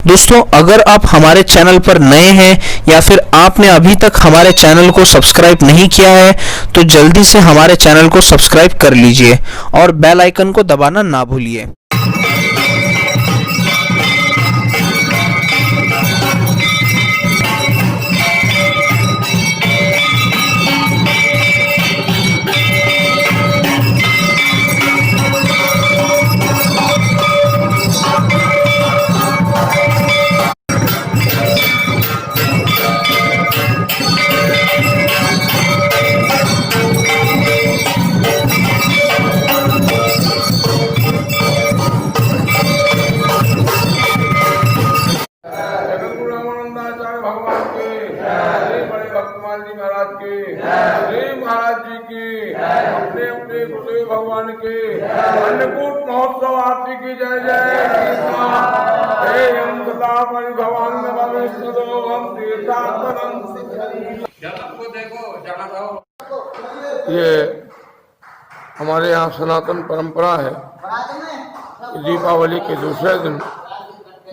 दोस्तों, अगर आप हमारे चैनल पर नए हैं या फिर आपने अभी तक हमारे चैनल को सब्सक्राइब नहीं किया है तो जल्दी से हमारे चैनल को सब्सक्राइब कर लीजिए और बेल आइकन को दबाना ना भूलिए। रामानंदाचार्य भगवान के श्री बड़े भक्तमाल जी महाराज के श्री महाराज जी की अपने अपने गुरुदेव भगवान के अन्नकूट महोत्सव आरती की जय जय हे हम सदा मणि भगवान ये हमारे यहाँ सनातन परंपरा है। दीपावली के दूसरे दिन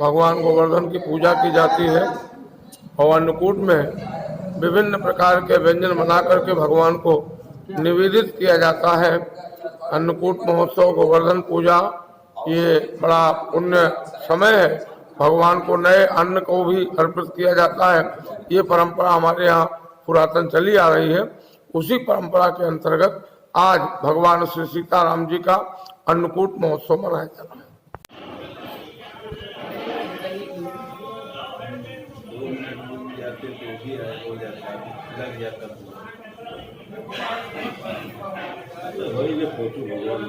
भगवान गोवर्धन की पूजा की जाती है और अन्नकूट में विभिन्न प्रकार के व्यंजन बना करके भगवान को निवेदित किया जाता है। अन्नकूट महोत्सव, गोवर्धन पूजा, ये बड़ा पुण्य समय है। भगवान को नए अन्न को भी अर्पित किया जाता है। ये परंपरा हमारे यहाँ पुरातन चली आ रही है। उसी परंपरा के अंतर्गत आज भगवान श्री सीताराम जी का अन्नकूट महोत्सव मनाया जाता है। फोटो भगवान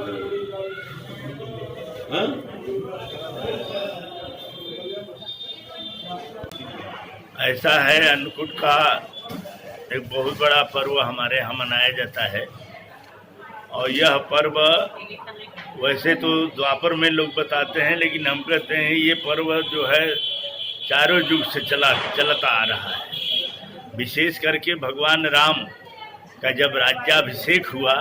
ऐसा है। अन्नकूट का एक बहुत बड़ा पर्व हमारे यहाँ मनाया जाता है और यह पर्व वैसे तो द्वापर में लोग बताते हैं, लेकिन हम कहते हैं ये पर्व जो है चारों युग से चलता आ रहा है। विशेष करके भगवान राम का जब राज्याभिषेक हुआ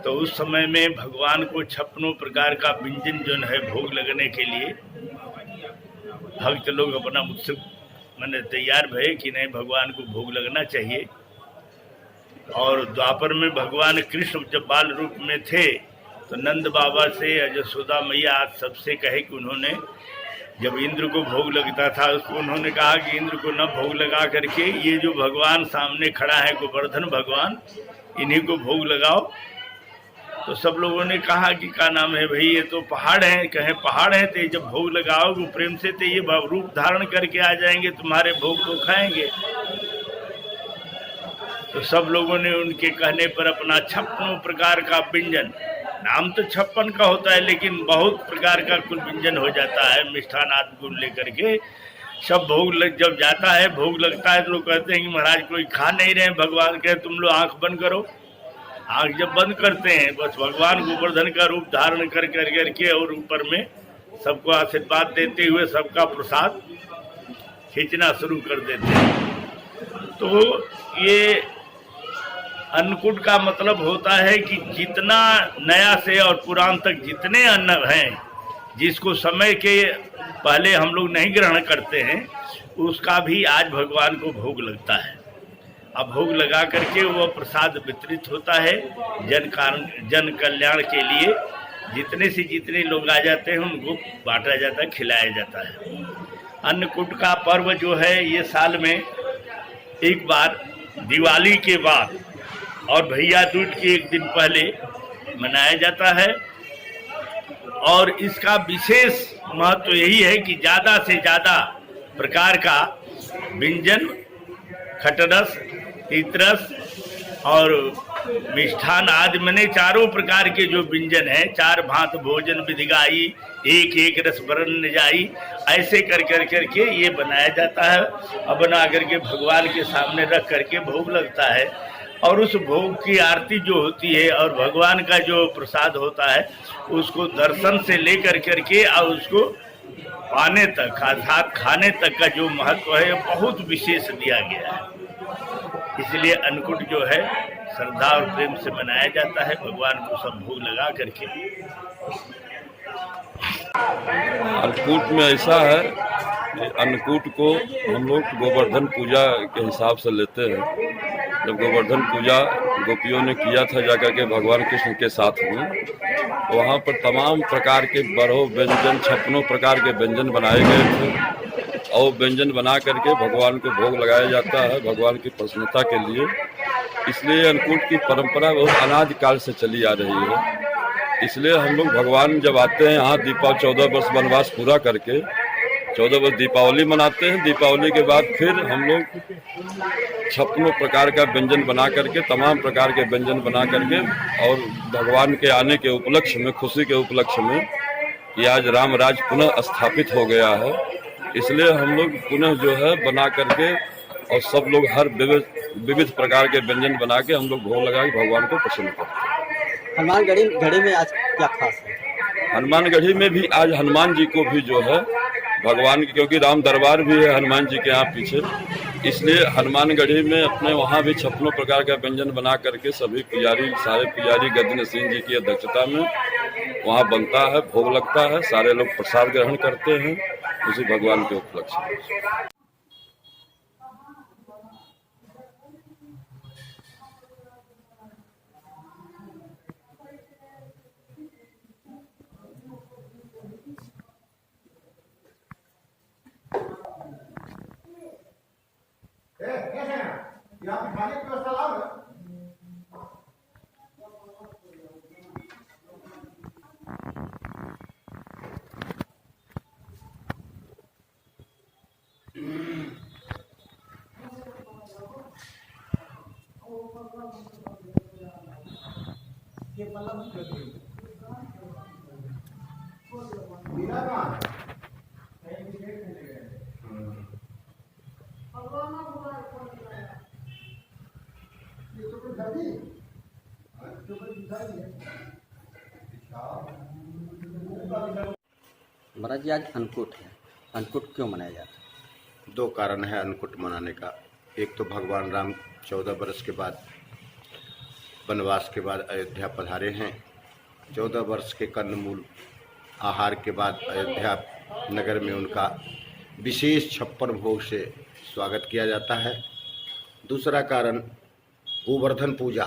तो उस समय में भगवान को 56 प्रकार का व्यंजन जो है भोग लगने के लिए भक्त लोग अपना उत्सुक मैंने तैयार भये कि नहीं भगवान को भोग लगना चाहिए। और द्वापर में भगवान कृष्ण जब बाल रूप में थे तो नंद बाबा से यशोदा मैया आज सबसे कहे कि उन्होंने जब इंद्र को भोग लगता था उसको उन्होंने कहा कि इंद्र को न भोग लगा करके ये जो भगवान सामने खड़ा है गोवर्धन भगवान, इन्हीं को भोग लगाओ। तो सब लोगों ने कहा कि क्या नाम है भाई, ये तो पहाड़ है। कहे पहाड़ है तो जब भोग लगाओगे प्रेम से तो ये रूप धारण करके आ जाएंगे, तुम्हारे भोग को खाएंगे। तो सब लोगों ने उनके कहने पर अपना 56 प्रकार का व्यंजन, नाम तो 56 का होता है लेकिन बहुत प्रकार का कुल व्यंजन हो जाता है, मिष्ठान आदि गुण लेकर के सब भोग लग जब जाता है, भोग लगता है तो लोग कहते हैं कि महाराज कोई खा नहीं रहे। भगवान कहे तुम लोग आंख बंद करो। आंख जब बंद करते हैं बस भगवान गोवर्धन का रूप धारण कर करके और ऊपर में सबको आशीर्वाद देते हुए सबका प्रसाद खींचना शुरू कर देते हैं। तो ये अन्नकूट का मतलब होता है कि जितना नया से और पुरान तक जितने अन्न हैं जिसको समय के पहले हम लोग नहीं ग्रहण करते हैं उसका भी आज भगवान को भोग लगता है। अब भोग लगा करके वह प्रसाद वितरित होता है जन कल्याण के लिए। जितने से जितने लोग आ जाते हैं उनको बांटा जाता है, खिलाया जाता है। अन्नकूट का पर्व जो है ये साल में एक बार दिवाली के बाद और भैया दूज के एक दिन पहले मनाया जाता है। और इसका विशेष महत्व यही है कि ज़्यादा से ज़्यादा प्रकार का व्यंजन, खटरस, तीतरस और मिष्ठान आदि मने चारों प्रकार के जो व्यंजन हैं, 4 भांत भोजन विधिगाई, एक एक रस वरण जाई, ऐसे कर करके ये बनाया जाता है। अब बना करके भगवान के सामने रख करके भोग लगता है और उस भोग की आरती जो होती है और भगवान का जो प्रसाद होता है उसको दर्शन से ले करके और उसको पाने तक अर्थात खाने तक का जो महत्व है बहुत विशेष दिया गया है। इसलिए अन्नकूट जो है श्रद्धा और प्रेम से मनाया जाता है। भगवान को सब भोग लगा करके अन्नकूट में ऐसा है कि अन्नकूट को हम लोग गोवर्धन पूजा के हिसाब से लेते हैं। जब गोवर्धन पूजा गोपियों ने किया था जाकर के भगवान कृष्ण के साथ में, तो वहाँ पर तमाम प्रकार के 12 व्यंजन 56 प्रकार के व्यंजन बनाए गए थे और व्यंजन बना करके भगवान को भोग लगाया जाता है भगवान की प्रसन्नता के लिए। इसलिए अन्नकूट की परंपरा बहुत अनादि काल से चली आ रही है। इसलिए हम लोग भगवान जब आते हैं यहाँ 14 वर्ष वनवास पूरा करके 14 वर्ष दीपावली मनाते हैं। दीपावली के बाद फिर हम लोग 56 प्रकार का व्यंजन बना करके तमाम प्रकार के व्यंजन बना करके और भगवान के आने के उपलक्ष्य में, खुशी के उपलक्ष्य में कि आज राम राज पुनः स्थापित हो गया है, इसलिए हम लोग पुनः जो है बना करके और सब लोग हर विविध प्रकार के व्यंजन बना के हम लोग भोग लगा के भगवान को प्रसन्न करते हैं। हनुमान गढ़ी में आज क्या खास है? हनुमानगढ़ी में भी आज हनुमान जी को भी जो है भगवान की, क्योंकि राम दरबार भी है हनुमान जी के यहाँ पीछे, इसलिए हनुमानगढ़ी में अपने वहाँ भी 56 प्रकार का व्यंजन बना करके सभी पुजारी, सारे पुजारी गजन सिंह जी की अध्यक्षता में वहाँ बनता है, भोग लगता है, सारे लोग प्रसाद ग्रहण करते हैं उसी भगवान के उपलक्ष्य में। महाराज जी आज अन्नकूट है, अन्नकूट क्यों मनाया जाता है? दो कारण है अन्नकूट मनाने का। एक तो भगवान राम 14 वर्ष के बाद वनवास के बाद अयोध्या पधारे हैं। 14 वर्ष के कंदमूल आहार के बाद अयोध्या नगर में उनका विशेष 56 भोग से स्वागत किया जाता है। दूसरा कारण गोवर्धन पूजा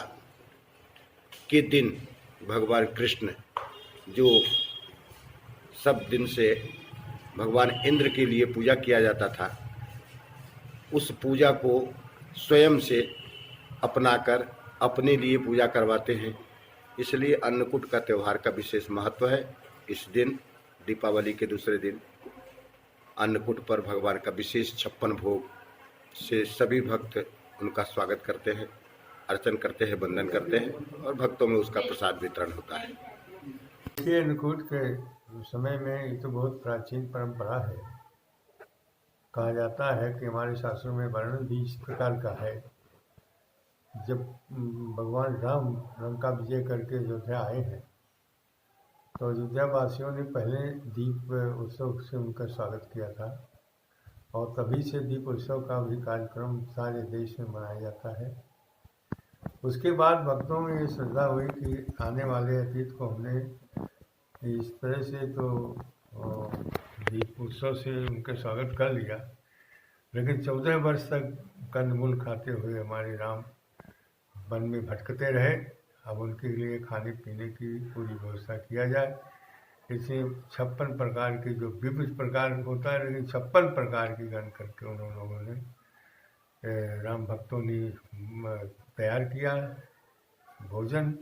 के दिन भगवान कृष्ण जो सब दिन से भगवान इंद्र के लिए पूजा किया जाता था, उस पूजा को स्वयं से अपनाकर अपने लिए पूजा करवाते हैं। इसलिए अन्नकूट का त्यौहार का विशेष महत्व है। इस दिन दीपावली के दूसरे दिन अन्नकूट पर भगवान का विशेष 56 भोग से सभी भक्त उनका स्वागत करते हैं, अर्चन करते हैं, वंदन करते हैं और भक्तों में उसका प्रसाद वितरण होता है। ये अन्नकूट के समय में ये तो बहुत प्राचीन परंपरा है। कहा जाता है कि हमारे शास्त्रों में वर्णन भी इस प्रकार का है। जब भगवान राम लंका विजय करके अयोध्या आए हैं तो अयोध्या वासियों ने पहले दीप उत्सव से उनका स्वागत किया था और तभी से दीप उत्सव का भी कार्यक्रम सारे देश में मनाया जाता है। उसके बाद भक्तों में ये श्रद्धा हुई कि आने वाले अतीत को हमने इस तरह से तो दीप उत्सव से उनका स्वागत कर लिया, लेकिन 14 वर्ष तक कंदमूल खाते हुए हमारे राम वन में भटकते रहे। अब उनके लिए खाने पीने की पूरी व्यवस्था किया जाए। इसलिए 56 प्रकार के जो विविध प्रकार होता है, लेकिन 56 प्रकार की गण करके उन लोगों ने राम भक्तों ने तैयार किया भोजन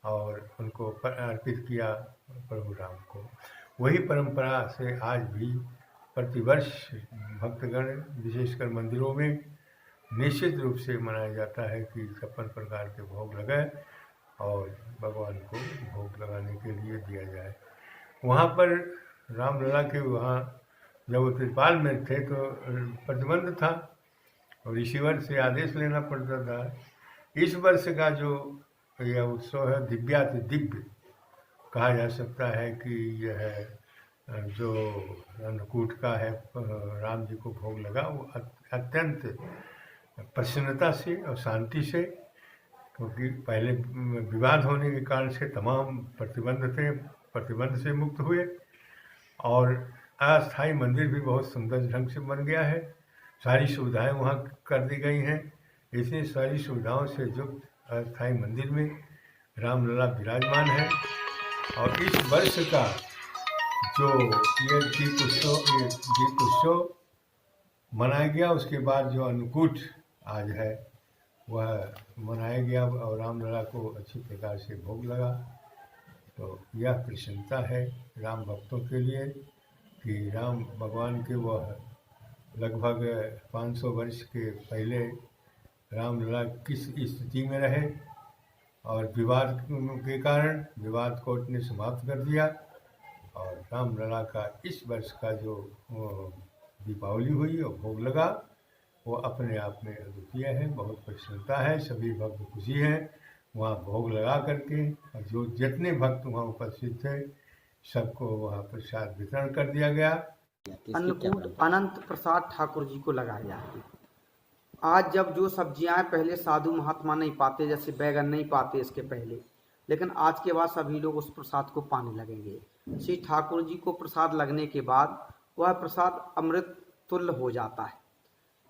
और उनको अर्पित किया प्रभु राम को। वही परंपरा से आज भी प्रतिवर्ष भक्तगण विशेषकर मंदिरों में निश्चित रूप से मनाया जाता है कि 56 प्रकार के भोग लगाए और भगवान को भोग लगाने के लिए दिया जाए। वहाँ पर रामलला के वहाँ जब वो त्रिपाल में थे तो प्रतिबंध था और ऋषिवर से आदेश लेना पड़ता था। इस वर्ष का जो यह उत्सव है दिव्याति दिव्य कहा जा सकता है कि यह जो अन्नकूट का है राम जी को भोग लगा वो अत्यंत प्रसन्नता से और शांति से, क्योंकि पहले विवाद होने के कारण से तमाम प्रतिबंध थे प्रतिबंध से मुक्त हुए। और अस्थाई मंदिर भी बहुत सुंदर ढंग से बन गया है। सारी सुविधाएं वहाँ कर दी गई हैं। इतनी सारी सुविधाओं से युक्त अस्थाई मंदिर में रामलला विराजमान है। और इस वर्ष का जो ये दीप उत्सव मनाया गया, उसके बाद जो अन्नकूट आज है वह मनाया गया और रामलला को अच्छी प्रकार से भोग लगा। तो यह प्रसन्नता है राम भक्तों के लिए कि राम भगवान के वह लगभग 500 वर्ष के पहले रामलला किस स्थिति में रहे और विवाद के कारण विवाद कोर्ट ने समाप्त कर दिया। और रामलला का इस वर्ष का जो दीपावली हुई और भोग लगा वो अपने आप में अद्वितीय है। बहुत प्रसन्नता है, सभी भक्त खुशी हैं वहाँ भोग लगा करके। और जो जितने भक्त वहाँ उपस्थित थे सबको वहाँ प्रसाद वितरण कर दिया गया। अन्नकूट अनंत प्रसाद ठाकुर जी को लगाया जाती है। आज जब जो सब्जियां पहले साधु महात्मा नहीं पाते, जैसे बैगन नहीं पाते इसके पहले, लेकिन आज के बाद सभी लोग उस प्रसाद को पाने लगेंगे। श्री ठाकुर जी को प्रसाद लगने के बाद वह प्रसाद अमृत तुल्य हो जाता है।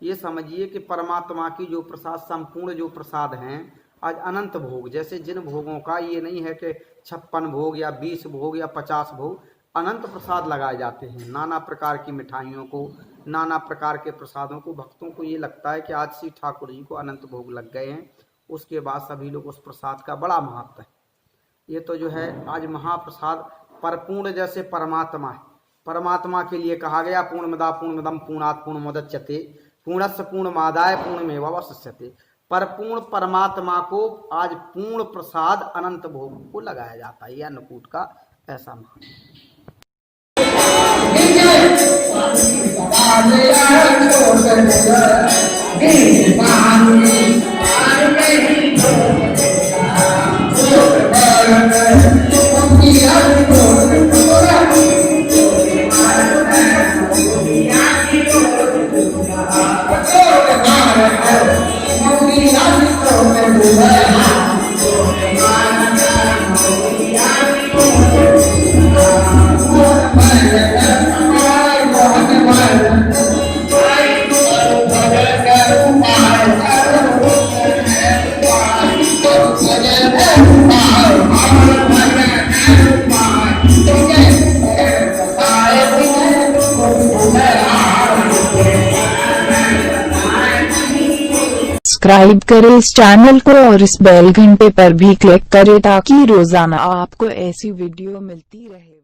ये समझिए कि परमात्मा की जो प्रसाद, संपूर्ण जो प्रसाद हैं, आज अनंत भोग, जैसे जिन भोगों का ये नहीं है कि 56 भोग या 20 भोग या 50 भोग, अनंत प्रसाद लगाए जाते हैं। नाना प्रकार की मिठाइयों को, नाना प्रकार के प्रसादों को, भक्तों को ये लगता है कि आज श्री ठाकुर जी को अनंत भोग लग गए हैं। उसके बाद सभी लोग उस प्रसाद का बड़ा महत्व है। ये तो जो है आज महाप्रसाद परपूर्ण जैसे परमात्मा है। परमात्मा के लिए कहा गया पूर्णमदा पूर्णमदम पूर्णात् पूर्णमुदच्यते पूर्णस्य पूर्णमादाय पूर्णमेवावशिष्यते। परपूर्ण परमात्मा को आज पूर्ण प्रसाद अनंत भोग को लगाया जाता है। यह अन्नकूट का ऐसा महत्व है। सब्सक्राइब करें इस चैनल को और इस बेल घंटे पर भी क्लिक करें ताकि रोजाना आपको ऐसी वीडियो मिलती रहे।